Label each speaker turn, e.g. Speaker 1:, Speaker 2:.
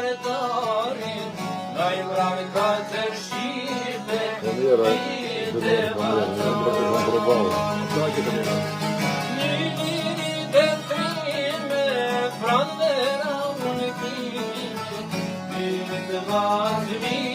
Speaker 1: vjetarin, nga I mravit ka të shqipe, Njëri të trime, prandera unë kime, të vazhmi